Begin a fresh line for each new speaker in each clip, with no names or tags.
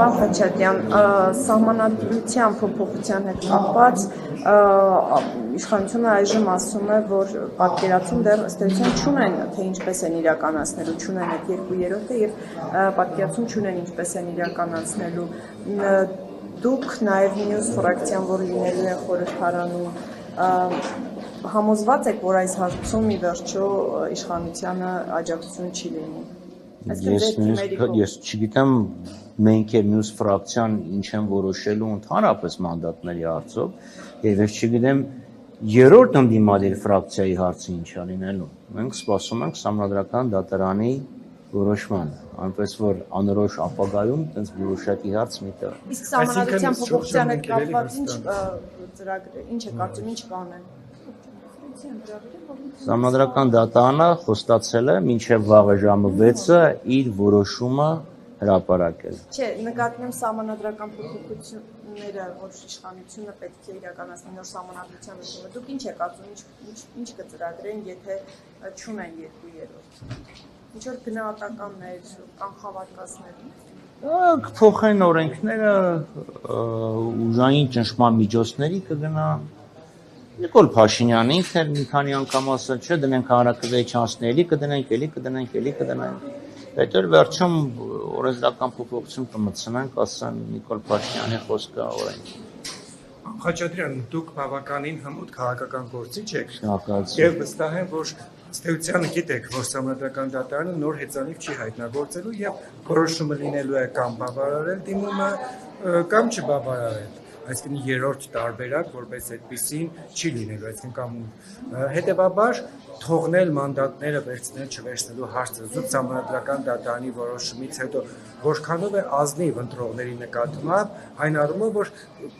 Պարոն Խաչատրյան, սահմանադրության փոփոխության հետ կապված իշխանությունը այժմ ասում է, որ պատկերացում դեռ ըստ էության չունեն, թե ինչպես են իրականացնելու, չունեն այդ 2/3 եւ պատկերացում չունեն ինչպես են իրականացնելու։ Դուք նաև մյուս ֆրակցիան, որ լինելու է խորհրդարանում, համոզված եք, որ այս հարցում ի վերջո իշխանությանը աջակցություն չի լինի։
Ես չգիտեմ մենք եւ մյուս ֆրակցիան ինչ են որոշելու ընդհանրապես մանդատների հարցով, եւ ես չգիտեմ երրորդ ընդդիմադիր ֆրակցիայի հարցը ինչ է լինելու։ Մենք սպասում ենք Սահմանադրական դատարանի որոշման, այնպես որ անորոշ ապագայում այդպես որոշակի հարց մի տա։
Իսկ Սահմանադրության փոփոխության հետ կապված ինչ ծրագրեր, ինչ է կարծում, ինչ կանեն։
Սահմանադրական դատարանը խոստացել է մինչև վաղը ժամը 6-ը իր որոշումը հրապարակել։
Չէ, նկատի ունեմ Սահմանադրական փոփոխությունները, որ իշխանությունը պետք է իրականացնի նոր Սահմանադրության ներքո։ Դուք ինչ եք կարծում, ինչ կծրագրեն, եթե չունեն 2/3։ Ինչ որ գնահատականներ, կանխավարկածներ։
Կփոխեն օրենքները, ուժային ճնշման միջոցների կգնա։ Նիկոլ Փաշինյանը ինքն էլ մի քանի անգամ ասել չէ, դնենք հանրակրվեի չանցնելի, կդնենք, էլի կդնենք։ Հետո վերջում օրենսդրական փոփոխություն կմտցնենք, ասեն Նիկոլ Փաշինյանի խոսքը օրենքի։
Խաչատրյան, դուք բավականին հմուտ քաղաքական գործիչ եք։
Շնորհակալություն։
Եվ վստահ եմ, որ ըստ գիտեք, որ Սահմանադրական դատարանը նոր հեծանիվ չի հայտնագործելու եւ որոշումը լինելու է կամ բավարարել դիմումը, կամ չբավարարել։ Այսինքն երրորդ տարբերակ, որպես այդպեսին չի լինելու, այսինքն կամ հետեւաբար թողնել մանդատները վերցնել չվերցնելու հարցը զուտ Սահմանադրական դատարանի որոշումից հետո որքանով է ազնիվ ընտրողների նկատմամբ, այն առումով, որ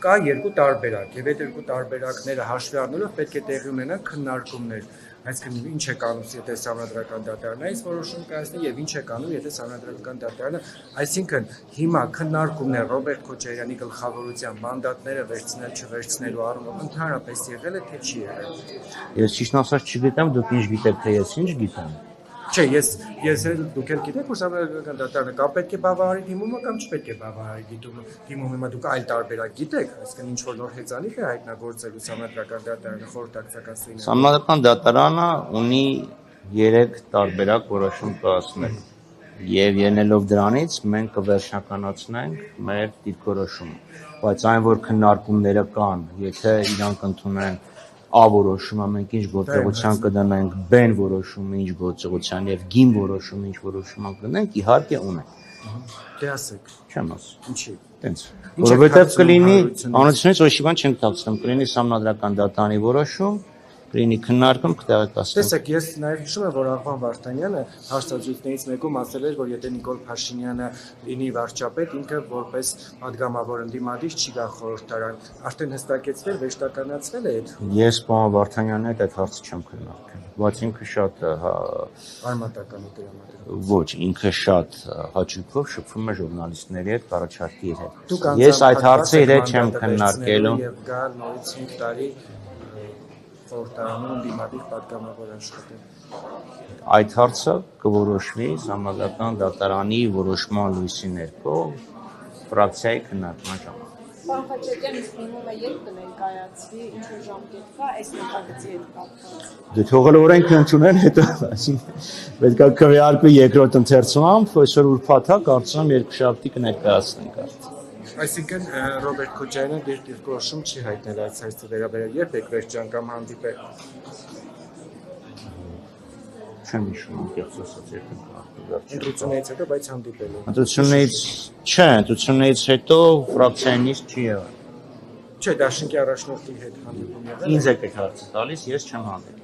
կա երկու տարբերակ եւ այդ երկու տարբերակները հաշվի առնելով պետք է տեղի ունենան քննարկումներ, այսինքն ինչ է կանում, եթե Սահմանադրական դատարանը այս որոշում կայացնի եւ ինչ է կանում, եթե Սահմանադրական դատարանը, այսինքն հիմա քննարկումներ Ռոբերտ Քոչարյանի գլխավորությամբ մանդատները վերցնել չվերցնելու առումով ընդհանրապես եղել է թե չի եղել։
Ես ճիշտ ասած չգիտեմ, դուք ինչ գիտեք, թե ես ինչ գիտեմ։
Չէ, ես դուք էլ գիտեք, որ Սահմանադրական դատարանը կամ պետք է բավարարի դիմումը կամ չպետք է բավարարի դիմումը, հիմա դուք այլ տարբերակ գիտեք, այսինքն ինչ որ նոր հեծանիվ է հայտնագործելու Սահմանադրական դատարանը խորհրդակցական սույնը։
Սահմանադրական դատարանը ունի 3 տարբերակ որոշում կայացնել։ Եվ ելնելով դրանից մենք կվերջնականացնենք մեր դիրքորոշումը, բայց այն որ քննարկումները կան, եթե իրանք ընդունեն A որոշումը մենք ինչ գործողության կդնենք, B որոշումը ինչ գործողության եւ G որոշումը ինչ որոշում կդնենք, իհարկե ունենք։
Դե ասեք։
Չեմ ասում։
Ինչի։
Տենց։ Որովհետեւ կլինի անունից ոչ մի բան չենք թաքցնում, կլինի Սահմանադրական դատարանի որոշում, կլինի քննարկում, կտեղեկացնենք։
Տեսեք, ես նաև հիշում եմ, որ Աղվան Վարդանյանը հարցազրույցներից մեկում ասել էր, որ եթե Նիկոլ Փաշինյանը լինի վարչապետ, ինքը որպես падգամավոր ընդդիմադիր չի գա խորհրդարան։ Արդեն հստակեցվել, վերջնականացվել է այդ։
Ես պարոն Վարդանյանի հետ այդ հարցը չեմ քննարկել, բայց ինքը շատ
արմատական է դրամատուրգ։
Ոչ, ինքը շատ հաճույքով շփվում է ժուրնալիստների հետ, առաջարկի իր հետ։ Ես այդ հարցը իր հետ չեմ քննարկելու։
Եվ գալ նորից 5 տարի խորհրդարանում ընդդիմադիր падգամավոր աշխատել։
Այդ հարցը կորոշվի Սահմանադրական դատարանի որոշման լույսի ներքո ֆրակցիայի քննարկման ժամանակ։
Պարոն Խաչատրյան, իսկ դիմումը երբ կներկայացվի, ինչ որ ժամկետ կա այս նախագծի հետ կապված։
Դե թողել օրենքը ընդունեն, հետո պետք է քվեարկվի երկրորդ ընթերցումով, այսօր ուրբաթ է, կարծում եմ երկուշաբթի կներկայացնենք։
Այսինքն Ռոբերտ Քոչարյանը դիրքորոշում չի հայտնել այս հարցի վերաբերյալ, երբ եք վերջ անգամ հանդիպել։
Չեմ հիշում, անկեղծ ասած, երբ ենք
Ընտրությունից հետո, բայց հանդիպել եք։
Ընտրությունից հետո ֆրակցիայի նիստ չի եղել։
Չէ, դաշինքի առաջնորդի հետ հանդիպում եղել։
Ինձ եք այդ հարցը տալիս, ես չեմ հանդիպել։